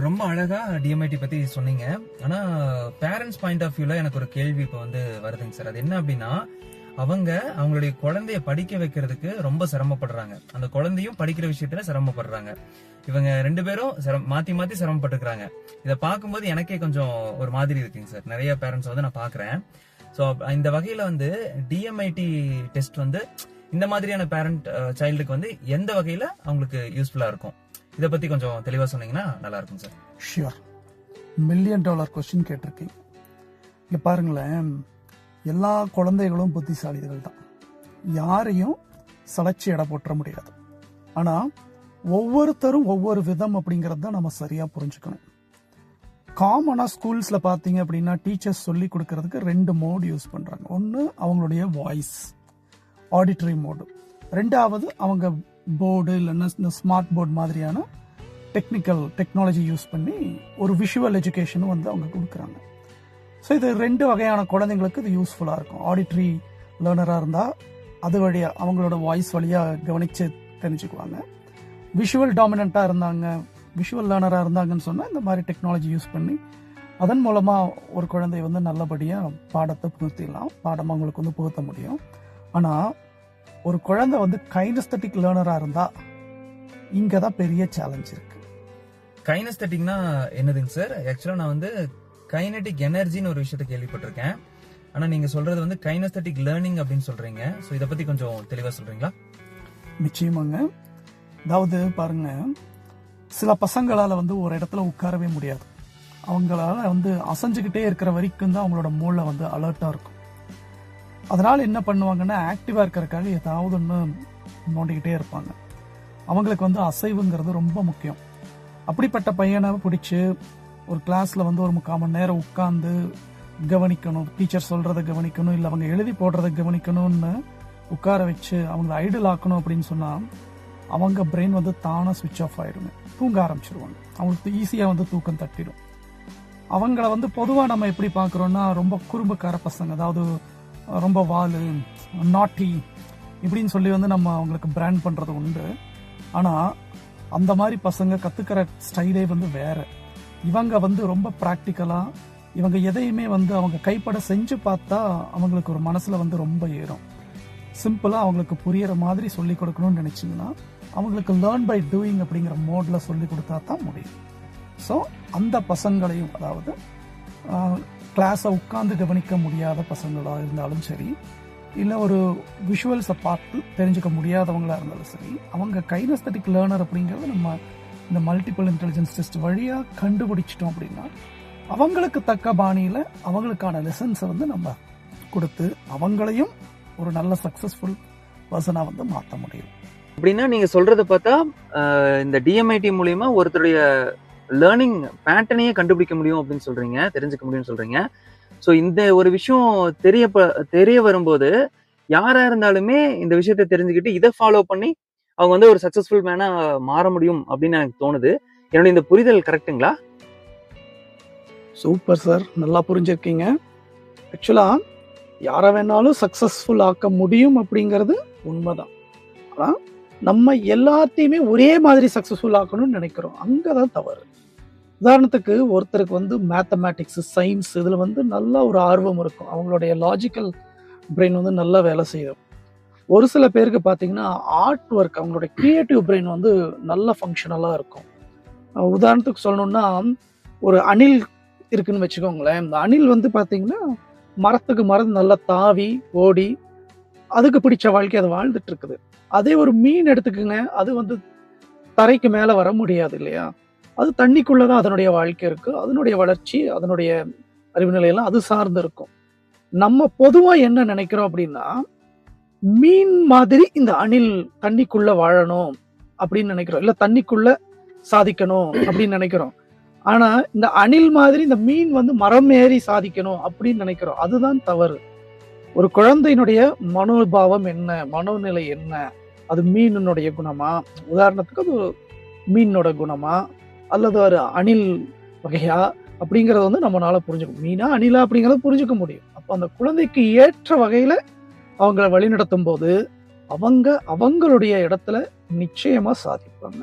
ரொம்ப அழகா டிஎம்ஐடி பத்தி சொன்னீங்க. ஆனா பேரண்ட்ஸ் பாயிண்ட் ஆஃப் வியூல எனக்கு ஒரு கேள்வி இப்ப வருதுங்க சார். அது என்ன அப்படின்னா, அவங்களுடைய குழந்தைய படிக்க வைக்கிறதுக்கு ரொம்ப சிரமப்படுறாங்க. அந்த குழந்தையும் படிக்கிற விஷயத்துல சிரமப்படுறாங்க. இவங்க 2 பேரும் மாத்தி மாத்தி சிரமப்பட்டுக்கிறாங்க. இதை பார்க்கும்போது எனக்கே கொஞ்சம் ஒரு மாதிரி இருக்குங்க சார். நிறைய பேரண்ட்ஸ் நான் பாக்குறேன். ஸோ இந்த வகையில டிஎம்ஐடி டெஸ்ட் இந்த மாதிரியான பேரண்ட் சைல்டுக்கு எந்த வகையில அவங்களுக்கு யூஸ்ஃபுல்லா இருக்கும், இதை பத்தி கொஞ்சம் தெளிவா சொன்னீங்கன்னா நல்லா இருக்கும் சார். ஷியோர். $1,000,000 கொஸ்டின் கேட்டிருக்கீங்க. இங்க பாருங்களேன், எல்லா குழந்தைகளும் புத்திசாலிகள் தான். யாரையும் சளைச்சி எடை போட்டுற முடியாது. ஆனா ஒவ்வொருத்தரும் ஒவ்வொரு விதம் அப்படிங்கறத நம்ம சரியா புரிஞ்சுக்கணும். காமனா ஸ்கூல்ஸ்ல பாத்தீங்க அப்படின்னா டீச்சர்ஸ் சொல்லி கொடுக்கறதுக்கு 2 மோட் யூஸ் பண்றாங்க. ஒன்னு அவங்களுடைய வாய்ஸ், ஆடிட்டரி மோடு. 2வது அவங்க போர்டு இல்லைன்னா இந்த ஸ்மார்ட் போர்டு மாதிரியான டெக்னாலஜி யூஸ் பண்ணி ஒரு விஷுவல் எஜுகேஷனும் அவங்க கொடுக்குறாங்க. ஸோ இது 2 வகையான குழந்தைங்களுக்கு இது யூஸ்ஃபுல்லாக இருக்கும். ஆடிட்டரி லேர்னராக இருந்தால் அது வழியாக அவங்களோட வாய்ஸ் வழியாக கவனித்து தெரிஞ்சுக்குவாங்க. விஷுவல் டாமினண்ட்டாக இருந்தாங்க, விஷுவல் லேர்னராக இருந்தாங்கன்னு சொன்னால் இந்த மாதிரி டெக்னாலஜி யூஸ் பண்ணி அதன் மூலமாக ஒரு குழந்தை நல்லபடியாக பாடத்தை புகுத்திடலாம், பாடம் அவங்களுக்கு புகுத்த முடியும். ஆனால் ஒரு குழந்தை கைனஸ்தட்டிக் லேர்னராக இருந்தால் இங்கே தான் பெரிய சேலஞ்ச் இருக்கு. கைனஸ்தட்டிக்னா என்னதுங்க சார்? ஆக்சுவலாக நான் கைனடிக் எனர்ஜின்னு ஒரு விஷயத்தை கேள்விப்பட்டிருக்கேன். ஆனா நீங்க சொல்றது கைனஸ்தட்டிக் லேர்னிங் அப்படின்னு சொல்றீங்க. ஸோ இதை பத்தி கொஞ்சம் தெளிவா சொல்றீங்களா? நிச்சயமாங்க. அதாவது பாருங்க, சில பசங்களால ஒரு இடத்துல உட்காரவே முடியாது. அவங்களால அசைஞ்சுக்கிட்டே இருக்கிற வரைக்கும் தான் அவங்களோட மூளை அலர்ட்டா இருக்கும். அதனால என்ன பண்ணுவாங்கன்னா, ஆக்டிவா இருக்கிறதுக்காக ஏதாவது ஒன்று நோண்டிக்கிட்டே இருப்பாங்க. அவங்களுக்கு அசைவுங்கிறது ரொம்ப முக்கியம். அப்படிப்பட்ட பையனை பிடிச்சி ஒரு கிளாஸ்ல ஒரு 3/4 மணி நேரம் உட்கார்ந்து கவனிக்கணும், டீச்சர் சொல்றதை கவனிக்கணும், இல்லை அவங்க எழுதி போடுறதை கவனிக்கணும்னு உட்கார வச்சு அவங்களை ஐடில் ஆக்கணும் அப்படின்னு சொன்னா அவங்க பிரெயின் தானா சுவிட்ச் ஆஃப் ஆயிடுங்க, தூங்க ஆரம்பிச்சிருவாங்க. அவங்களுக்கு ஈஸியா தூக்கம் தட்டிடும். அவங்கள பொதுவா நம்ம எப்படி பாக்குறோம்னா, ரொம்ப குறும்புக்கார பசங்க, அதாவது ரொம்ப வாலு, நாட்டி இப்படின்னு சொல்லி நம்ம அவங்களுக்கு பிராண்ட் பண்றது உண்டு. ஆனா அந்த மாதிரி பசங்க கத்துக்கிற ஸ்டைலே வேற. இவங்க ரொம்ப பிராக்டிக்கலா, இவங்க எதையுமே அவங்க கைப்பட செஞ்சு பார்த்தா அவங்களுக்கு ஒரு மனசுல ரொம்ப ஏறும். சிம்பிளா அவங்களுக்கு புரியற மாதிரி சொல்லி கொடுக்கணும்னு நினைச்சீங்கன்னா அவங்களுக்கு லேர்ன் பை டூயிங் அப்படிங்கிற மோட்ல சொல்லி கொடுத்தா தான் முடியும். ஸோ அந்த பசங்களையும், அதாவது கிளாஸை உட்கார்ந்து கவனிக்க முடியாத பசங்களா இருந்தாலும் சரி, இல்லை ஒரு விஷுவல்ஸை பார்த்து தெரிஞ்சுக்க முடியாதவங்களா இருந்தாலும் சரி, அவங்க கைனஸ்தட்டிக் லேர்னர் அப்படிங்கிறது நம்ம இந்த மல்டிபிள் இன்டெலிஜென்ஸ் டெஸ்ட் வழியா கண்டுபிடிச்சிட்டோம் அப்படின்னா அவங்களுக்கு தக்க பாணியில அவங்களுக்கான லெசன்ஸை நம்ம கொடுத்து அவங்களையும் ஒரு நல்ல சக்சஸ்ஃபுல் பர்சனா மாற்ற முடியும். அப்படின்னா நீங்க சொல்றதை பார்த்தா இந்த டிஎம்ஐடி மூலியமா ஒருத்தருடைய லேர்னிங் பேட்டர்னையே கண்டுபிடிக்க முடியும் அப்படின்னு சொல்றீங்க, தெரிஞ்சுக்க முடியும்னு சொல்றீங்க. ஸோ இந்த ஒரு விஷயம் தெரிய வரும்போது யாரா இருந்தாலுமே இந்த விஷயத்தை தெரிஞ்சுக்கிட்டு இதை ஃபாலோ பண்ணி அவங்க ஒரு சக்சஸ்ஃபுல் மேனா மாற முடியும் அப்படின்னு எனக்கு தோணுது. என்னுடைய இந்த புரிதல் கரெக்டுங்களா? சூப்பர் சார், நல்லா புரிஞ்சிருக்கீங்க. ஆக்சுவலா யாரை வேணாலும் சக்சஸ்ஃபுல் ஆக்க முடியும் அப்படிங்கிறது உண்மைதான். ஆனா நம்ம எல்லாத்தையுமே ஒரே மாதிரி சக்சஸ்ஃபுல் ஆக்கணும்னு நினைக்கிறோம், அங்கதான் தவறு. உதாரணத்துக்கு ஒருத்தருக்கு மேத்தமேட்டிக்ஸ், சயின்ஸ் இதுல நல்ல ஒரு ஆர்வம் இருக்கும், அவங்களுடைய லாஜிக்கல் பிரெயின் நல்லா வேலை செய்யும். ஒரு சில பேருக்கு பாத்தீங்கன்னா ஆர்ட் ஒர்க், அவங்களுடைய கிரியேட்டிவ் பிரெயின் நல்ல ஃபங்க்ஷனலா இருக்கும். உதாரணத்துக்கு சொல்லணும்னா, ஒரு அணில் இருக்குன்னு வச்சுக்கோங்களேன். இந்த அணில் பாத்தீங்கன்னா மரத்துக்கு மரம் நல்லா தாவி ஓடி அதுக்கு பிடிச்ச வாழ்க்கை அது வாழ்ந்துட்டு இருக்குது. அதே ஒரு மீன் எடுத்துக்குங்க, அது தரைக்கு மேல வர முடியாது இல்லையா? அது தண்ணிக்குள்ளதான் அதனுடைய வாழ்க்கை இருக்கு, அதனுடைய வளர்ச்சி, அதனுடைய அறிவு நிலையெல்லாம் அது சார்ந்து இருக்கும். நம்ம பொதுவா என்ன நினைக்கிறோம் அப்படின்னா, மீன் மாதிரி இந்த அணில் தண்ணிக்குள்ள வாழணும் அப்படின்னு நினைக்கிறோம், இல்ல தண்ணிக்குள்ள சாதிக்கணும் அப்படின்னு நினைக்கிறோம். ஆனா இந்த அணில் மாதிரி இந்த மீன் மரம் ஏறி சாதிக்கணும் அப்படின்னு நினைக்கிறோம். அதுதான் தவறு. ஒரு குழந்தையினுடைய மனோபாவம் என்ன, மனோநிலை என்ன, அது மீனுடைய குணமா, உதாரணத்துக்கு அது மீனோட குணமா அல்லது ஒரு அணில் வகையா அப்படிங்கறத நம்மளால புரிஞ்சுக்க, மீனா அணிலா அப்படிங்கறத புரிஞ்சுக்க முடியும். அப்ப அந்த குழந்தைக்கு ஏற்ற வகையில அவங்களை வழிநடத்தும் போது அவங்களுடைய இடத்துல நிச்சயமா சாதிப்பாங்க.